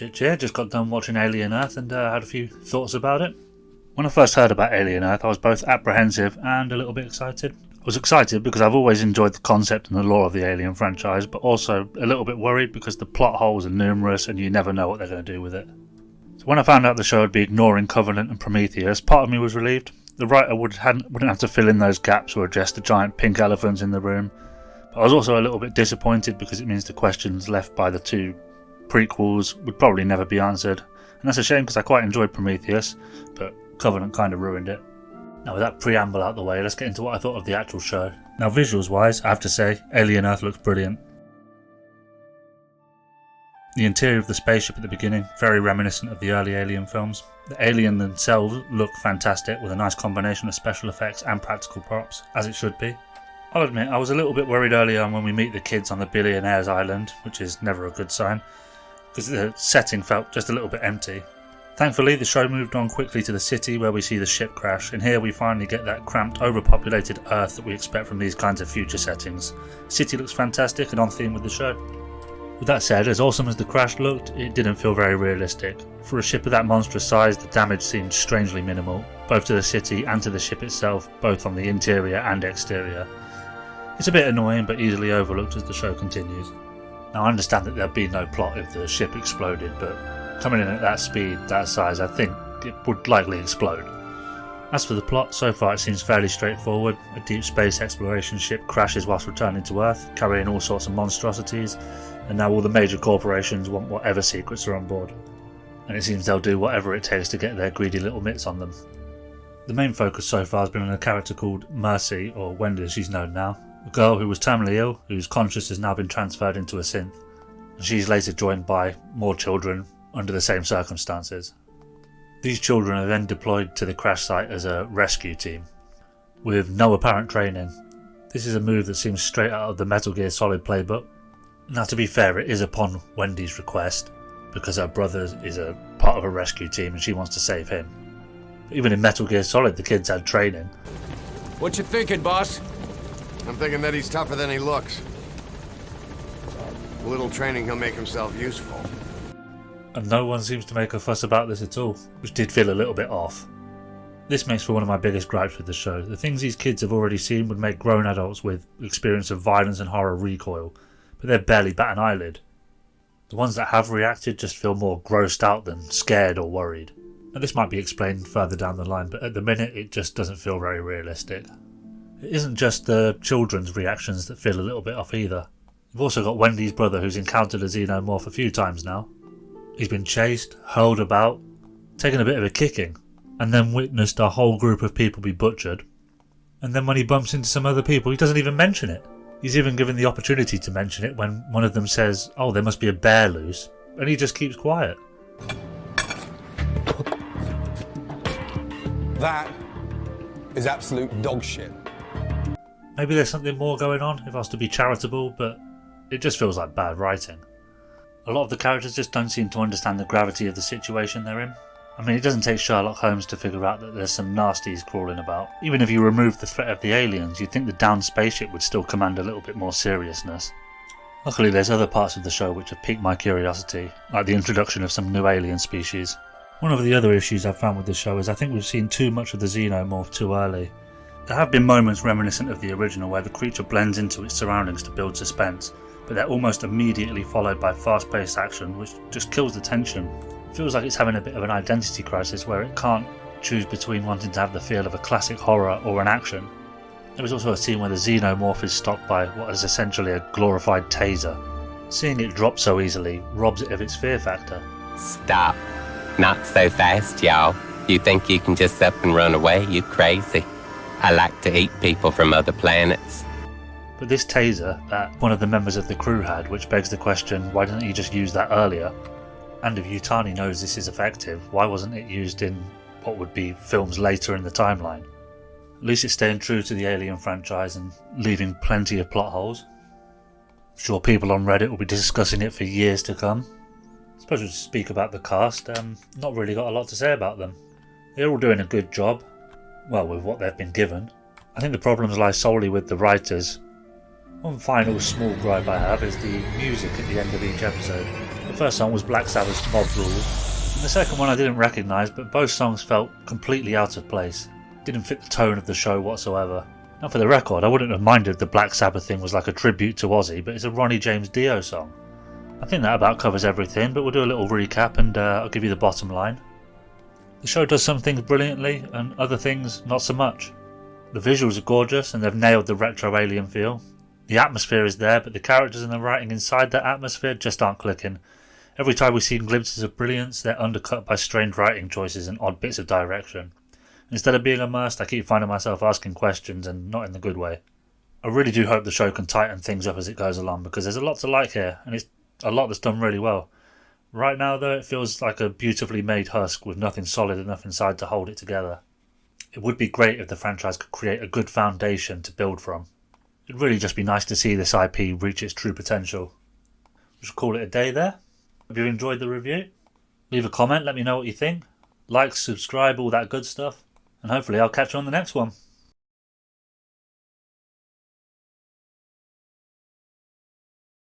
Chich here, just got done watching Alien Earth and had a few thoughts about it. When I first heard about Alien Earth, I was both apprehensive and a little bit excited. I was excited because I've always enjoyed the concept and the lore of the Alien franchise, but also a little bit worried because the plot holes are numerous and you never know what they're going to do with it. So when I found out the show would be ignoring Covenant and Prometheus, part of me was relieved. The writer wouldn't have to fill in those gaps or address the giant pink elephants in the room. But I was also a little bit disappointed because it means the questions left by the two prequels would probably never be answered. And that's a shame because I quite enjoyed Prometheus, but Covenant kind of ruined it. Now with that preamble out the way, let's get into what I thought of the actual show. Now visuals wise, I have to say, Alien Earth looks brilliant. The interior of the spaceship at the beginning, very reminiscent of the early Alien films. The alien themselves look fantastic with a nice combination of special effects and practical props, as it should be. I'll admit, I was a little bit worried early on when we meet the kids on the Billionaire's Island, which is never a good sign, because the setting felt just a little bit empty. Thankfully, the show moved on quickly to the city where we see the ship crash, and here we finally get that cramped, overpopulated Earth that we expect from these kinds of future settings. The city looks fantastic and on theme with the show. With that said, as awesome as the crash looked, it didn't feel very realistic. For a ship of that monstrous size, the damage seemed strangely minimal, both to the city and to the ship itself, both on the interior and exterior. It's a bit annoying but easily overlooked as the show continues. Now I understand that there'd be no plot if the ship exploded, but coming in at that speed, that size, I think it would likely explode. As for the plot, so far it seems fairly straightforward. A deep space exploration ship crashes whilst returning to Earth, carrying all sorts of monstrosities, and now all the major corporations want whatever secrets are on board. And it seems they'll do whatever it takes to get their greedy little mitts on them. The main focus so far has been on a character called Mercy, or Wendy as she's known now, a girl who was terminally ill, whose conscious has now been transferred into a synth. And she's later joined by more children under the same circumstances. These children are then deployed to the crash site as a rescue team, with no apparent training. This is a move that seems straight out of the Metal Gear Solid playbook. Now to be fair, it is upon Wendy's request, because her brother is a part of a rescue team and she wants to save him. But even in Metal Gear Solid, the kids had training. What you thinking, boss? I'm thinking that he's tougher than he looks. A little training, he'll make himself useful. And no one seems to make a fuss about this at all, which did feel a little bit off. This makes for one of my biggest gripes with the show. The things these kids have already seen would make grown adults with experience of violence and horror recoil, but they barely bat an eyelid. The ones that have reacted just feel more grossed out than scared or worried. And this might be explained further down the line, but at the minute it just doesn't feel very realistic. It isn't just the children's reactions that feel a little bit off either. You've also got Wendy's brother who's encountered a xenomorph a few times now. He's been chased, hurled about, taken a bit of a kicking, and then witnessed a whole group of people be butchered. And then when he bumps into some other people, he doesn't even mention it. He's even given the opportunity to mention it when one of them says, "Oh, there must be a bear loose," and he just keeps quiet. That is absolute dog shit. Maybe there's something more going on if I was to be charitable, but it just feels like bad writing. A lot of the characters just don't seem to understand the gravity of the situation they're in. I mean, it doesn't take Sherlock Holmes to figure out that there's some nasties crawling about. Even if you remove the threat of the aliens, you'd think the downed spaceship would still command a little bit more seriousness. Luckily, there's other parts of the show which have piqued my curiosity, like the introduction of some new alien species. One of the other issues I've found with the show is I think we've seen too much of the xenomorph too early. There have been moments reminiscent of the original where the creature blends into its surroundings to build suspense, but they're almost immediately followed by fast-paced action which just kills the tension. It feels like it's having a bit of an identity crisis where it can't choose between wanting to have the feel of a classic horror or an action. There is also a scene where the xenomorph is stopped by what is essentially a glorified taser. Seeing it drop so easily robs it of its fear factor. Stop. Not so fast, y'all. You think you can just up and run away? You crazy. I like to eat people from other planets. But this taser that one of the members of the crew had, which begs the question, why didn't he just use that earlier? And if Yutani knows this is effective, why wasn't it used in what would be films later in the timeline? At least it's staying true to the Alien franchise and leaving plenty of plot holes. I'm sure people on Reddit will be discussing it for years to come. I suppose we'll speak about the cast. Not really got a lot to say about them. They're all doing a good job. Well, with what they've been given. I think the problems lie solely with the writers. One final small gripe I have is the music at the end of each episode. The first song was Black Sabbath's Mob Rule, and the second one I didn't recognise, but both songs felt completely out of place. Didn't fit the tone of the show whatsoever. Now for the record, I wouldn't have minded if the Black Sabbath thing was like a tribute to Ozzy, but it's a Ronnie James Dio song. I think that about covers everything, but we'll do a little recap and I'll give you the bottom line. The show does some things brilliantly, and other things not so much. The visuals are gorgeous, and they've nailed the retro alien feel. The atmosphere is there, but the characters and the writing inside that atmosphere just aren't clicking. Every time we see glimpses of brilliance, they're undercut by strange writing choices and odd bits of direction. Instead of being immersed, I keep finding myself asking questions, and not in the good way. I really do hope the show can tighten things up as it goes along, because there's a lot to like here, and it's a lot that's done really well. Right now though, it feels like a beautifully made husk with nothing solid enough inside to hold it together. It would be great if the franchise could create a good foundation to build from. It'd really just be nice to see this IP reach its true potential. We should call it a day there. Hope you enjoyed the review. Leave a comment, let me know what you think. Like, subscribe, all that good stuff. And hopefully I'll catch you on the next one.